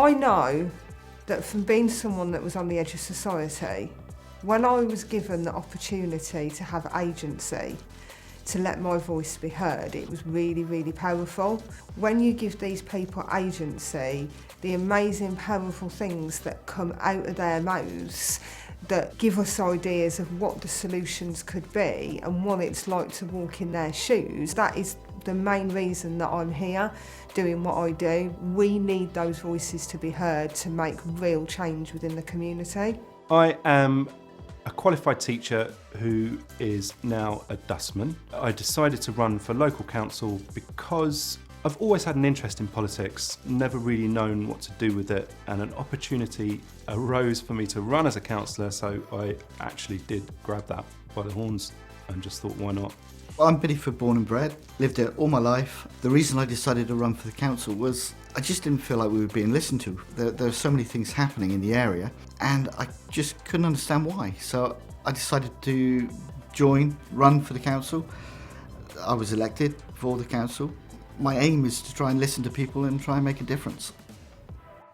I know that from being someone that was on the edge of society, when I was given the opportunity to have agency, to let my voice be heard, it was really, really powerful. When you give these people agency, the amazing, powerful things that come out of their mouths that give us ideas of what the solutions could be and what it's like to walk in their shoes, that is the main reason that I'm here doing what I do. We need those voices to be heard to make real change within the community. I am a qualified teacher who is now a dustman. I decided to run for local council because I've always had an interest in politics, never really known what to do with it, and an opportunity arose for me to run as a councillor, so I actually did grab that by the horns and just thought, why not? Well, I'm Bideford born and bred, lived here all my life. The reason I decided to run for the council was I just didn't feel like we were being listened to. There are so many things happening in the area and I just couldn't understand why. So I decided to run for the council. I was elected for the council. My aim is to try and listen to people and try and make a difference.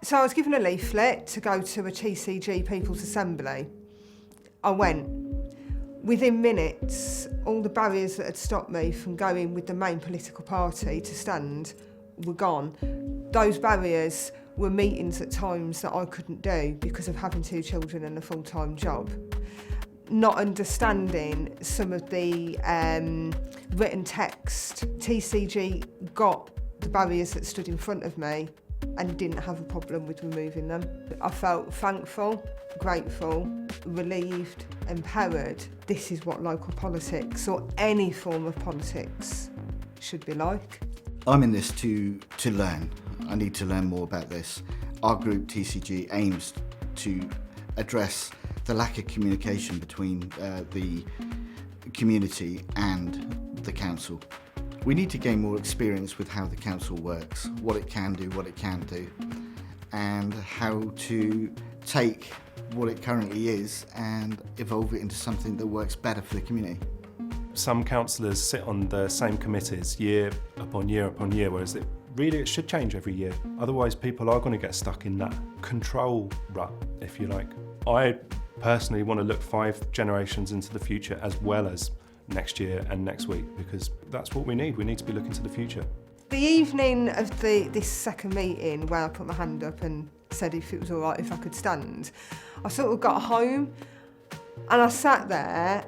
So I was given a leaflet to go to a TCG People's Assembly. I went. Within minutes, all the barriers that had stopped me from going with the main political party to stand were gone. Those barriers were meetings at times that I couldn't do because of having 2 children and a full-time job. Not understanding some of the written text, TCG got the barriers that stood in front of me and didn't have a problem with removing them. I felt thankful, grateful, relieved, empowered. This is what local politics or any form of politics should be like. I'm in this to learn. I need to learn more about this. Our group, TCG, aims to address the lack of communication between the community and the council. We need to gain more experience with how the council works, what it can do, what it can't do, and how to take what it currently is and evolve it into something that works better for the community. Some councillors sit on the same committees year upon year upon year, whereas it should change every year. Otherwise, people are going to get stuck in that control rut, if you like. I personally want to look 5 generations into the future as well as next year and next week, because that's what we need. We need to be looking to the future. The evening of this second meeting where I put my hand up and said if it was all right if I could stand, I sort of got home and I sat there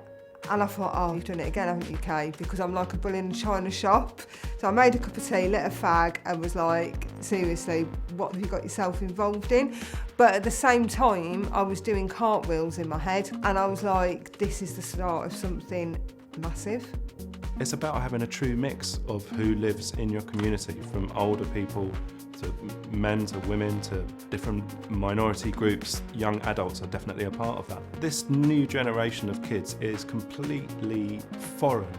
and I thought, oh, you've done it again, haven't you, Kay? Because I'm like a bull in a china shop. So I made a cup of tea, lit a fag and was like, seriously, what have you got yourself involved in? But at the same time, I was doing cartwheels in my head and I was like, this is the start of something massive. It's about having a true mix of who lives in your community, from older people to men to women to different minority groups. Young adults are definitely a part of that. This new generation of kids is completely foreign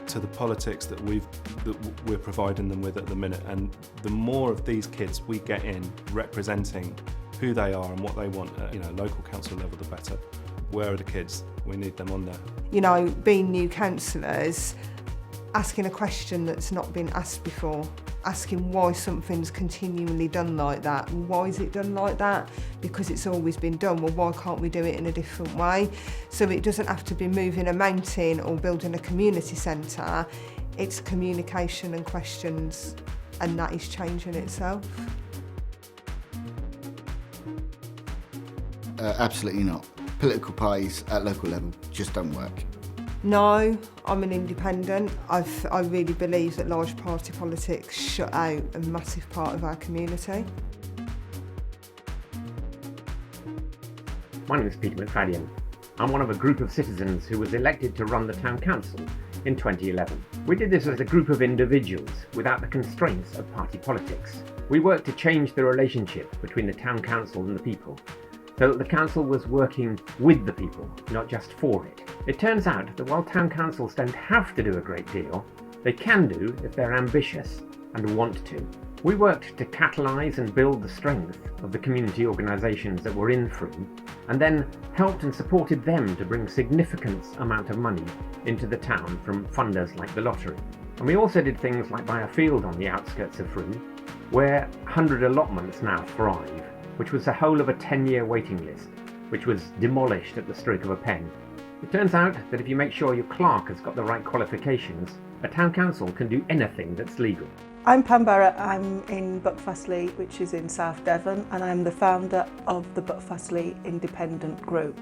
to the politics that we're providing them with at the minute, and the more of these kids we get in representing who they are and what they want at local council level, the better. Where are the kids? We need them on there. You know, being new councillors, asking a question that's not been asked before, asking why something's continually done like that. Why is it done like that? Because it's always been done. Well, why can't we do it in a different way? So it doesn't have to be moving a mountain or building a community centre. It's communication and questions, and that is changing itself. Absolutely not. Political parties at local level just don't work. No, I'm an independent. I really believe that large party politics shut out a massive part of our community. My name is Peter McFadden. I'm one of a group of citizens who was elected to run the town council in 2011. We did this as a group of individuals without the constraints of party politics. We worked to change the relationship between the town council and the people, so that the council was working with the people, not just for it. It turns out that while town councils don't have to do a great deal, they can do if they're ambitious and want to. We worked to catalyse and build the strength of the community organisations that were in Frome, and then helped and supported them to bring significant amount of money into the town from funders like the lottery. And we also did things like buy a field on the outskirts of Frome, where 100 allotments now thrive, which was the whole of a 10-year waiting list, which was demolished at the stroke of a pen. It turns out that if you make sure your clerk has got the right qualifications, a town council can do anything that's legal. I'm Pam Barrett, I'm in Buckfastleigh, which is in South Devon, and I'm the founder of the Buckfastleigh Independent Group.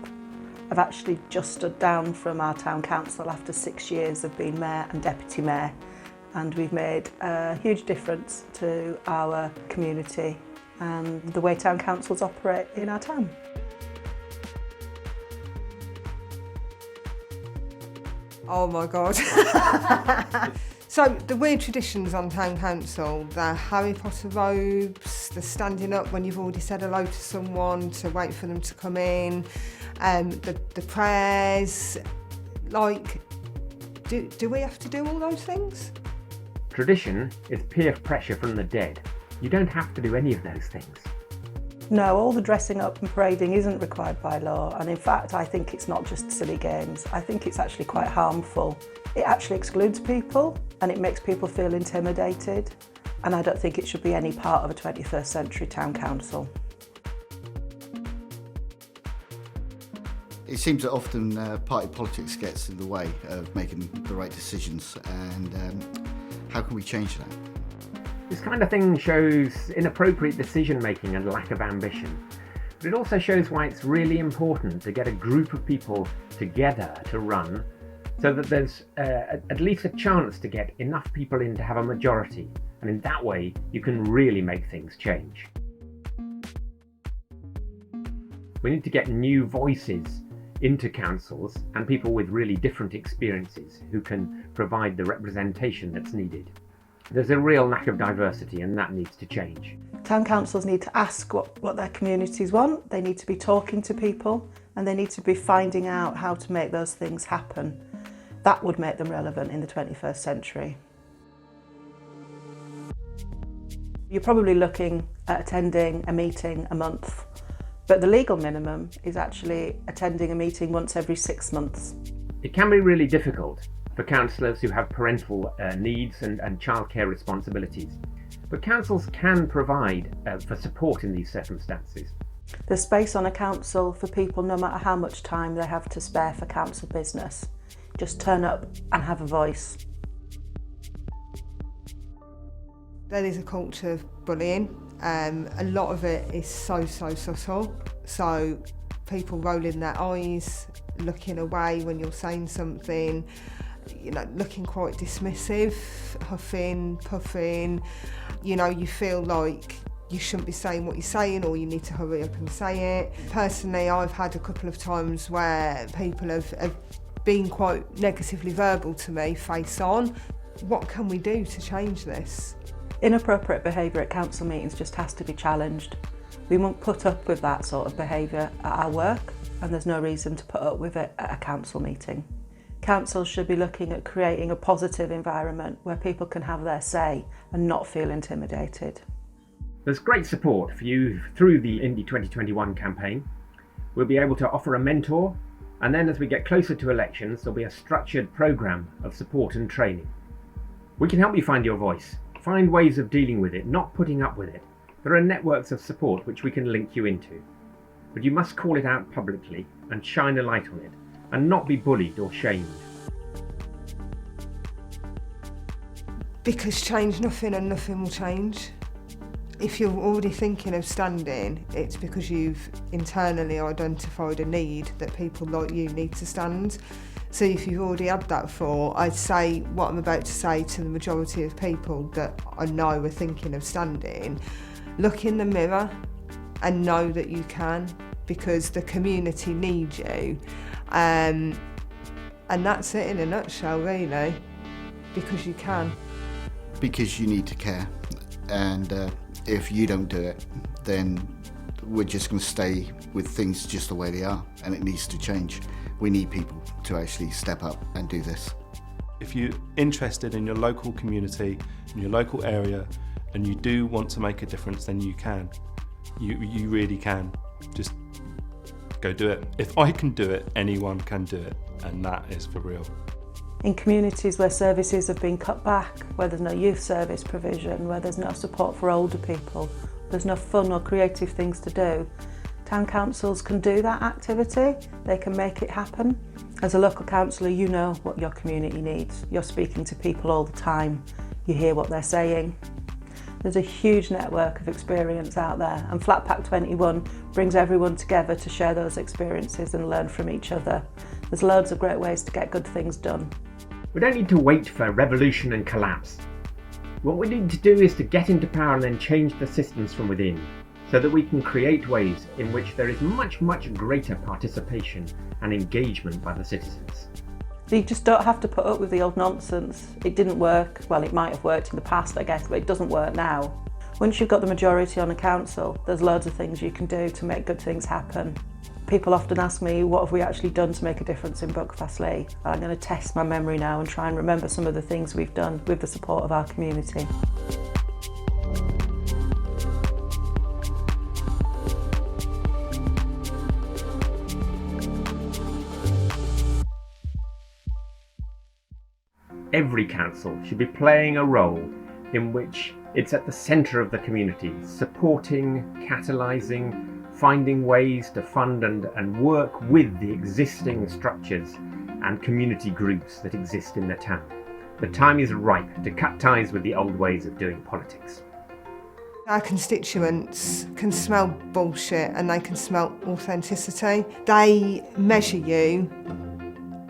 I've actually just stood down from our town council after 6 years of being mayor and deputy mayor, and we've made a huge difference to our community and the way town councils operate in our town. Oh my God. So the weird traditions on town council, the Harry Potter robes, the standing up when you've already said hello to someone to wait for them to come in, the prayers, like, do we have to do all those things? Tradition is peer pressure from the dead. You don't have to do any of those things. No, all the dressing up and parading isn't required by law, and in fact I think it's not just silly games. I think it's actually quite harmful. It actually excludes people and it makes people feel intimidated, and I don't think it should be any part of a 21st century town council. It seems that often party politics gets in the way of making the right decisions, and how can we change that? This kind of thing shows inappropriate decision making and lack of ambition. But it also shows why it's really important to get a group of people together to run, so that there's at least a chance to get enough people in to have a majority, and in that way you can really make things change. We need to get new voices into councils and people with really different experiences who can provide the representation that's needed. There's a real lack of diversity, and that needs to change. Town councils need to ask what their communities want, they need to be talking to people, and they need to be finding out how to make those things happen. That would make them relevant in the 21st century. You're probably looking at attending a meeting a month, but the legal minimum is actually attending a meeting once every 6 months. It can be really difficult for councillors who have parental needs and childcare responsibilities, but councils can provide for support in these circumstances. There's space on a council for people no matter how much time they have to spare for council business. Just turn up and have a voice. There is a culture of bullying. A lot of it is so subtle. So people rolling their eyes, looking away when you're saying something, you know, looking quite dismissive, huffing, puffing. You know, you feel like you shouldn't be saying what you're saying, or you need to hurry up and say it. Personally, I've had a couple of times where people have been quite negatively verbal to me, face on. What can we do to change this? Inappropriate behaviour at council meetings just has to be challenged. We won't put up with that sort of behaviour at our work, and there's no reason to put up with it at a council meeting. Councils should be looking at creating a positive environment where people can have their say and not feel intimidated. There's great support for you through the Indy 2021 campaign. We'll be able to offer a mentor, and then as we get closer to elections, there'll be a structured programme of support and training. We can help you find your voice, find ways of dealing with it, not putting up with it. There are networks of support which we can link you into. But you must call it out publicly and shine a light on it, and not be bullied or shamed. Because change nothing and nothing will change. If you're already thinking of standing, it's because you've internally identified a need that people like you need to stand. So if you've already had that thought, I'd say what I'm about to say to the majority of people that I know are thinking of standing: look in the mirror and know that you can, because the community needs you. And that's it in a nutshell, really, because you can. Because you need to care, and if you don't do it, then we're just going to stay with things just the way they are, and it needs to change. We need people to actually step up and do this. If you're interested in your local community, in your local area, and you do want to make a difference, then you can. You really can. Just go do it. If I can do it, anyone can do it, and that is for real. In communities where services have been cut back, where there's no youth service provision, where there's no support for older people, there's no fun or creative things to do, town councils can do that activity. They can make it happen. As a local councillor, you know what your community needs. You're speaking to people all the time. You hear what they're saying. There's a huge network of experience out there, and Flat Pack 21 brings everyone together to share those experiences and learn from each other. There's loads of great ways to get good things done. We don't need to wait for revolution and collapse. What we need to do is to get into power and then change the systems from within, so that we can create ways in which there is much, much greater participation and engagement by the citizens. You just don't have to put up with the old nonsense. It didn't work. Well, it might have worked in the past, I guess, but it doesn't work now. Once you've got the majority on a council, there's loads of things you can do to make good things happen. People often ask me, what have we actually done to make a difference in Buckfastleigh? I'm going to test my memory now and try and remember some of the things we've done with the support of our community. Every council should be playing a role in which it's at the centre of the community, supporting, catalysing, finding ways to fund and work with the existing structures and community groups that exist in the town. The time is ripe to cut ties with the old ways of doing politics. Our constituents can smell bullshit and they can smell authenticity. They measure you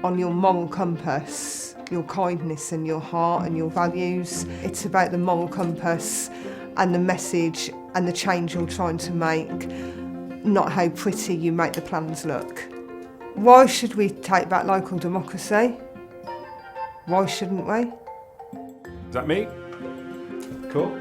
on your moral compass, your kindness and your heart and your values. It's about the moral compass and the message and the change you're trying to make, not how pretty you make the plans look. Why should we take back local democracy? Why shouldn't we? Is that me? Cool.